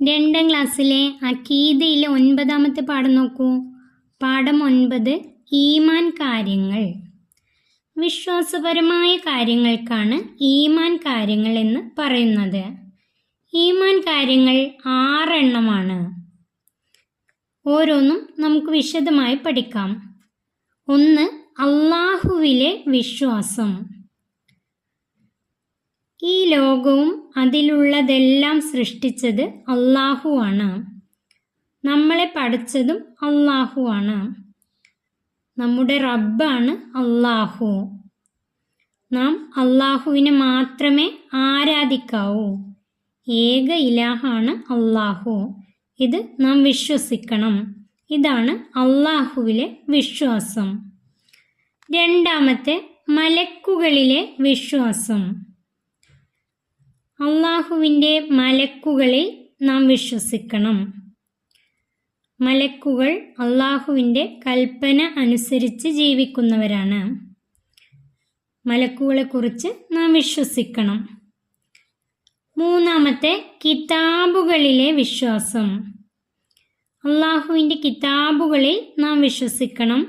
2ാം ക്ലാസ്സിലെ അഖീദയിലെ 9ാമത്തെ പാഠം നോക്കൂ. പാഠം 9 ഈമാൻ കാര്യങ്ങൾ. വിശ്വാസപരമായ കാര്യങ്ങൾക്കാണ് ഈമാൻ കാര്യങ്ങൾ എന്ന് പറയുന്നത്. ഈമാൻ കാര്യങ്ങൾ 6 എണ്ണമാണ്. ഓരോന്നും നമുക്ക് വിശദമായി പഠിക്കാം. 1. അല്ലാഹുവിലെ വിശ്വാസം. ഈ ലോകവും അതിലുള്ളതെല്ലാം സൃഷ്ടിച്ചത് അല്ലാഹു ആണ്. നമ്മളെ പഠിച്ചതും അല്ലാഹു ആണ്. നമ്മുടെ റബ്ബാണ് അല്ലാഹു. നാം അല്ലാഹുവിനെ മാത്രമേ ആരാധിക്കാവൂ. ഏക ഇലാഹാണ് അല്ലാഹു. ഇത് നാം വിശ്വസിക്കണം. ഇതാണ് അല്ലാഹുവിലെ വിശ്വാസം. 2. മലക്കുകളിലെ വിശ്വാസം. അല്ലാഹുവിൻ്റെ മലക്കുകളിൽ നാം വിശ്വസിക്കണം. മലക്കുകൾ അല്ലാഹുവിൻ്റെ കൽപ്പന അനുസരിച്ച് ജീവിക്കുന്നവരാണ്. മലക്കുകളെക്കുറിച്ച് നാം വിശ്വസിക്കണം. 3. കിതാബുകളിലെ വിശ്വാസം. അല്ലാഹുവിൻ്റെ കിതാബുകളിൽ നാം വിശ്വസിക്കണം.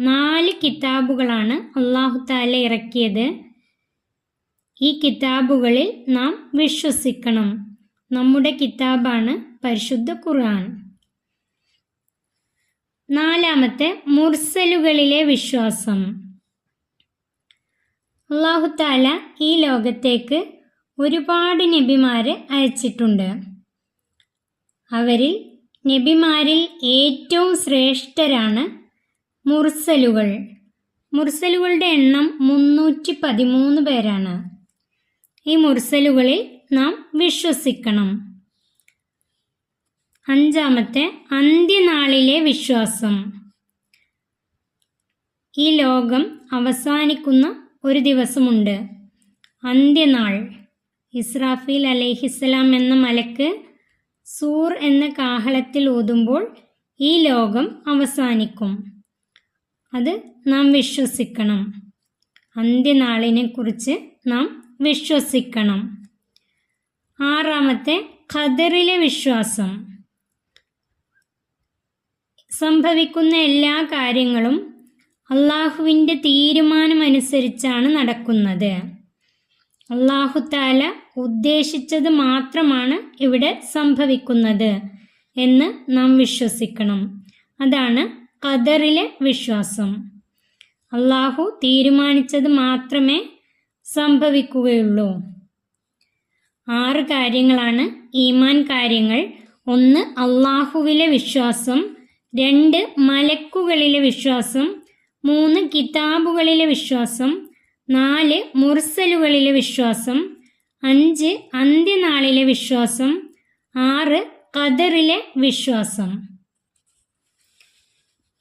4 കിതാബുകളാണ് അല്ലാഹു തആല ഇറക്കിയത്. ഈ കിതാബുകളിൽ നാം വിശ്വസിക്കണം. നമ്മുടെ കിതാബാണ് പരിശുദ്ധ ഖുർആൻ. 4. മുർസലുകളിലെ വിശ്വാസം. അല്ലാഹു തആല ഈ ലോകത്തേക്ക് ഒരുപാട് നബിമാരെ അയച്ചിട്ടുണ്ട്. അവരിൽ നബിമാരിൽ ഏറ്റവും ശ്രേഷ്ഠരാണ് മുർസലുകൾ. മുർസലുകളുടെ എണ്ണം 313 പേരാണ്. ഈ മുർസലുകളിൽ നാം വിശ്വസിക്കണം. 5. അന്ത്യനാളിലെ വിശ്വാസം. ഈ ലോകം അവസാനിക്കുന്ന ഒരു ദിവസമുണ്ട്, അന്ത്യനാൾ. ഇസ്രാഫീൽ അലൈഹിസ്സലാം എന്ന മലക്ക് സൂർ എന്ന കാഹളത്തിൽ ഊതുമ്പോൾ ഈ ലോകം അവസാനിക്കും. അത് നാം വിശ്വസിക്കണം. അന്ത്യനാളിനെ കുറിച്ച് നാം വിശ്വസിക്കണം. 6. ഖദറിലെ വിശ്വാസം. സംഭവിക്കുന്ന എല്ലാ കാര്യങ്ങളും അല്ലാഹുവിൻ്റെ തീരുമാനമനുസരിച്ചാണ് നടക്കുന്നത്. അല്ലാഹു തആല ഉദ്ദേശിച്ചത് മാത്രമാണ് ഇവിടെ സംഭവിക്കുന്നത് എന്ന് നാം വിശ്വസിക്കണം. അതാണ് ഖദറിലെ വിശ്വാസം. അല്ലാഹു തീരുമാനിച്ചത് മാത്രമേ സംഭവിക്കുകയുള്ളൂ. 6 കാര്യങ്ങളാണ് ഈമാൻ കാര്യങ്ങൾ. 1. അല്ലാഹുവിലെ വിശ്വാസം. 2. മലക്കുകളിലെ വിശ്വാസം. 3. കിതാബുകളിലെ വിശ്വാസം. 4. മുർസലുകളിലെ വിശ്വാസം. 5. അന്ത്യനാളിലെ വിശ്വാസം. 6. ഖദറിലെ വിശ്വാസം.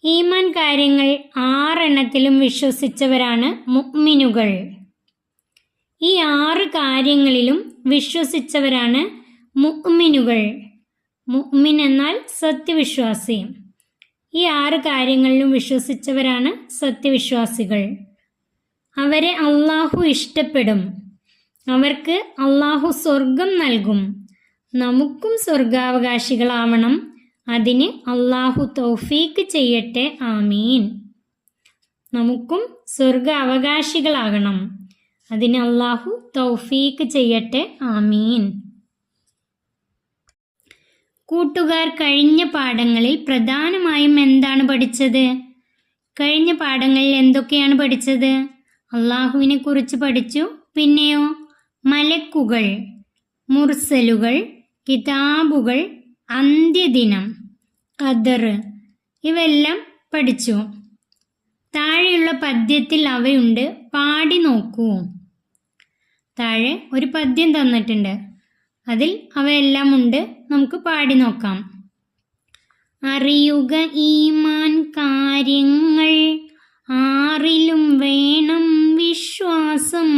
ഈമാൻ കാര്യങ്ങൾ 6 എണ്ണത്തിലും വിശ്വസിച്ചവരാണ് മുഅ്മിനുകൾ. ഈ 6 കാര്യങ്ങളിലും വിശ്വസിച്ചവരാണ് മുഅ്മിനുകൾ. മുഅ്മിൻ എന്നാൽ സത്യവിശ്വാസി. ഈ 6 കാര്യങ്ങളിലും വിശ്വസിച്ചവരാണ് സത്യവിശ്വാസികൾ. അവരെ അല്ലാഹു ഇഷ്ടപ്പെടും. അവർക്ക് അല്ലാഹു സ്വർഗം നൽകും. നമുക്കും സ്വർഗാവകാശികളാവണം. അതിന് അല്ലാഹു തൗഫീക്ക് ചെയ്യട്ടെ. ആമീൻ. നമുക്കും സ്വർഗ അവകാശികളാകണം. അതിന് അല്ലാഹു തൗഫീക്ക് ചെയ്യട്ടെ. ആമീൻ. കൂട്ടുകാർ കഴിഞ്ഞ പാഠങ്ങളിൽ പ്രധാനമായും എന്താണ് പഠിച്ചത്? കഴിഞ്ഞ പാഠങ്ങളിൽ എന്തൊക്കെയാണ് പഠിച്ചത്? അല്ലാഹുവിനെ കുറിച്ച് പഠിച്ചു. പിന്നെയോ മലക്കുകൾ, മുർസലുകൾ, കിതാബുകൾ, അന്ത്യദിനം, ഖദർ, ഇവയെല്ലാം പഠിച്ചു. താഴെയുള്ള പദ്യത്തിൽ അവയുണ്ട്, പാടി നോക്കൂ. താഴെ ഒരു പദ്യം തന്നിട്ടുണ്ട്, അതിൽ അവയെല്ലാം ഉണ്ട്. നമുക്ക് പാടി നോക്കാം. അറിയുക ഈമാൻ കാര്യങ്ങൾ, 6ലും വേണം വിശ്വാസം.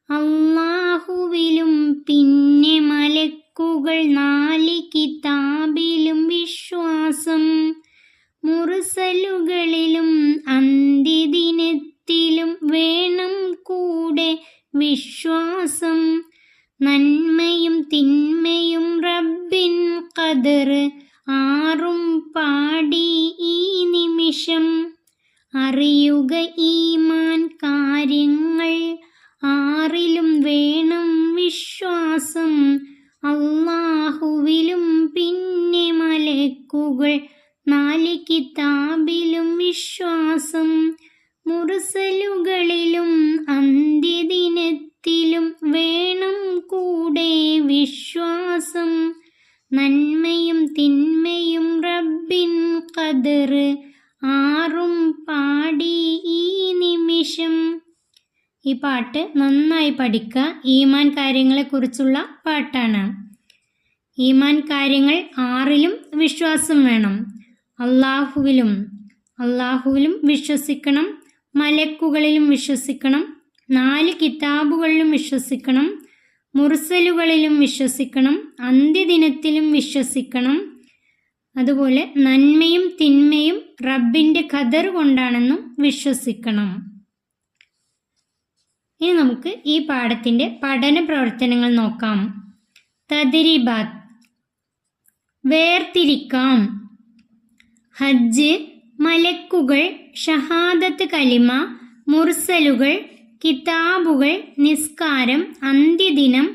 അല്ലാഹുവിലും പിന്നെ മലക്കുകൾ, 4 കിതാബിലും വിശ്വാസം. മുർസലുകളിലും അന്ത്യദിനത്തിലും വേണം കൂടെ വിശ്വാസം. നന്മയും തിന്മയും റബ്ബിൻ ഖദർ ആറും പാടി ഈ നിമിഷം അറിയുക ഈമാൻ കാര്യങ്ങൾ ആറിലും വേണം വിശ്വാസം അല്ലാഹുവിലും പിന്നെ മലക്കുകൾ 4 കിതാബിലും വിശ്വാസം മുർസലുകളിലും അന്ത്യദിനത്തിലും വേണം കൂടെ വിശ്വാസം നന്മയും തിന്മയും റബ്ബിൻ ഖദർ ആറും പാടി ഈ നിമിഷം. ഈ പാട്ട് നന്നായി പഠിക്കുക. ഈമാൻ കാര്യങ്ങളെക്കുറിച്ചുള്ള പാട്ടാണ്. ഈമാൻ കാര്യങ്ങൾ 6ലും വിശ്വാസം വേണം. അള്ളാഹുവിലും വിശ്വസിക്കണം, മലക്കുകളിലും വിശ്വസിക്കണം, 4 കിതാബുകളിലും വിശ്വസിക്കണം, മുർസലുകളിലും വിശ്വസിക്കണം, അന്ത്യദിനത്തിലും വിശ്വസിക്കണം. അതുപോലെ നന്മയും തിന്മയും റബ്ബിൻ്റെ ഖദർ കൊണ്ടാണെന്നും വിശ്വസിക്കണം. ഇനി നമുക്ക് ഈ പാഠത്തിൻ്റെ പഠന പ്രവർത്തനങ്ങൾ നോക്കാം. തദ്രീബാത്ത്. വേർതിരിക്കാം. ഹജ്ജ്, മലക്കുകൾ, ഷഹാദത്ത് കലിമ, മുർസലുകൾ, കിതാബുകൾ, നിസ്കാരം, അന്ത്യദിനം,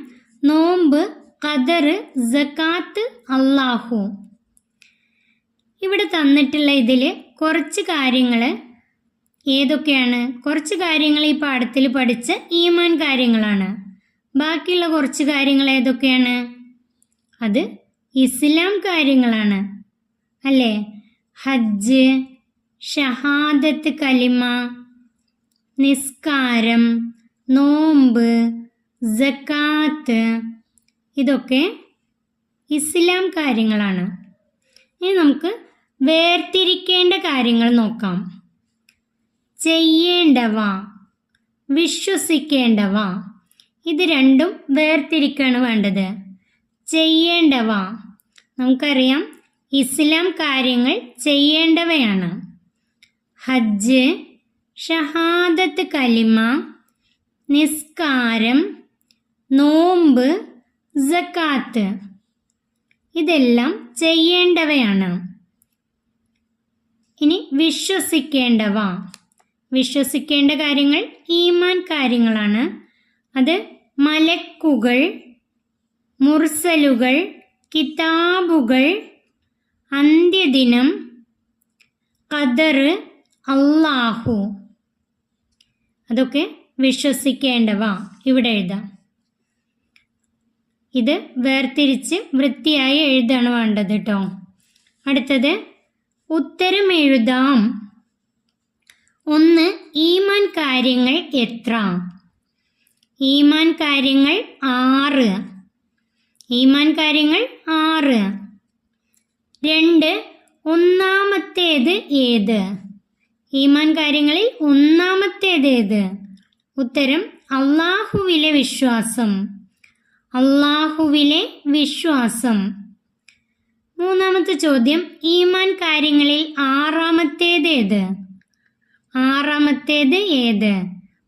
നോമ്പ്, ഖദർ, സകാത്ത്, അല്ലാഹു. ഇവിടെ തന്നിട്ടുള്ള ഇതിൽ കുറച്ച് കാര്യങ്ങൾ ഏതൊക്കെയാണ്? കുറച്ച് കാര്യങ്ങൾ ഈ പാഠത്തിൽ പഠിച്ച ഈമാൻ കാര്യങ്ങളാണ്. ബാക്കിയുള്ള കുറച്ച് കാര്യങ്ങൾ ഏതൊക്കെയാണ്? അത് ഇസ്ലാം കാര്യങ്ങളാണ് അല്ലേ? ഹജ്ജ്, ഷഹാദത്ത് കലിമ, നിസ്കാരം, നോമ്പ്, സകാത്ത്, ഇതൊക്കെ ഇസ്ലാം കാര്യങ്ങളാണ്. ഇനി നമുക്ക് വേർതിരിക്കേണ്ട കാര്യങ്ങൾ നോക്കാം. ചെയ്യേണ്ടവ, വിശ്വസിക്കേണ്ടവ, ഇത് രണ്ടും വേർതിരിക്കാണ് വേണ്ടത്. ചെയ്യേണ്ടവ നമുക്കറിയാം, ഇസ്ലാം കാര്യങ്ങൾ ചെയ്യേണ്ടവയാണ്. ഹജ്ജ്, ഷഹാദത്ത് കലിമ, നിസ്കാരം, നോമ്പ്, സകാത്ത്, ഇതെല്ലാം ചെയ്യേണ്ടവയാണ്. ഇനി വിശ്വസിക്കേണ്ടവ. വിശ്വസിക്കേണ്ട കാര്യങ്ങൾ ഈമാൻ കാര്യങ്ങളാണ്. അത് മലക്കുകൾ, മുർസലുകൾ, കിതാബുകൾ, അന്ത്യദിനം, ഖദർ, അല്ലാഹു, അതൊക്കെ വിശ്വസിക്കേണ്ടവ. ഇവിടെ എഴുതാം. ഇത് വേർതിരിച്ച് വൃത്തിയായി എഴുതാണ് വേണ്ടത് കേട്ടോ. അടുത്തത് ഉത്തരം എഴുതാം. 1. ഈമാൻ കാര്യങ്ങൾ എത്ര? ഈമാൻ കാര്യങ്ങൾ 6. ഈമാൻ കാര്യങ്ങൾ 6. 2. ഒന്നാമത്തേത് ഏത്? ഈമാൻ കാര്യങ്ങളിൽ ഒന്നാമത്തേത് ഏത്? ഉത്തരം അല്ലാഹുവിലെ വിശ്വാസം. അല്ലാഹുവിലെ വിശ്വാസം. 3ാമത്തെ ചോദ്യം, ഈമാൻ കാര്യങ്ങളിൽ 6ാമത്തേത് ഏത്? 6ാമത്തേത് ഏത്?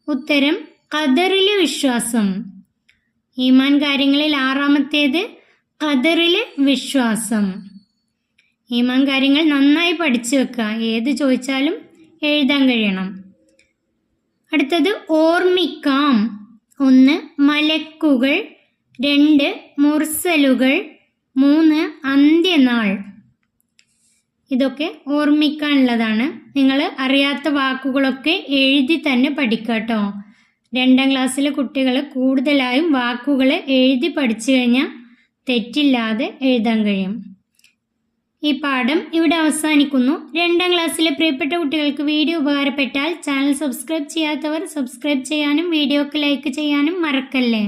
ഉത്തരം ഖദറിലെ വിശ്വാസം. ഈമാൻ കാര്യങ്ങളിൽ 6ാമത്തേത് ഖദറിലെ വിശ്വാസം. ഈമാൻ കാര്യങ്ങൾ നന്നായി പഠിച്ചു വെക്കുക. ഏത് ചോദിച്ചാലും എഴുതാൻ കഴിയണം. അടുത്തത് ഓർമ്മിക്കാം. 1. മലക്കുകൾ, 2. മുർസലുകൾ, 3. അന്ത്യനാൾ. ഇതൊക്കെ ഓർമ്മിക്കാനുള്ളതാണ്. നിങ്ങൾ അറിയാത്ത വാക്കുകളൊക്കെ എഴുതി തന്നെ പഠിക്കുക കേട്ടോ. 2ാം ക്ലാസ്സിലെ കുട്ടികൾ കൂടുതലായും വാക്കുകൾ എഴുതി പഠിച്ചു കഴിഞ്ഞാൽ തെറ്റില്ലാതെ എഴുതാൻ കഴിയും. ഈ പാഠം ഇവിടെ അവസാനിക്കുന്നു. 2ാം ക്ലാസ്സിലെ പ്രിയപ്പെട്ട കുട്ടികൾക്ക് വീഡിയോ ഉപകാരപ്പെട്ടാൽ ചാനൽ സബ്സ്ക്രൈബ് ചെയ്യാത്തവർ സബ്സ്ക്രൈബ് ചെയ്യാനും വീഡിയോക്ക് ലൈക്ക് ചെയ്യാനും മറക്കല്ലേ.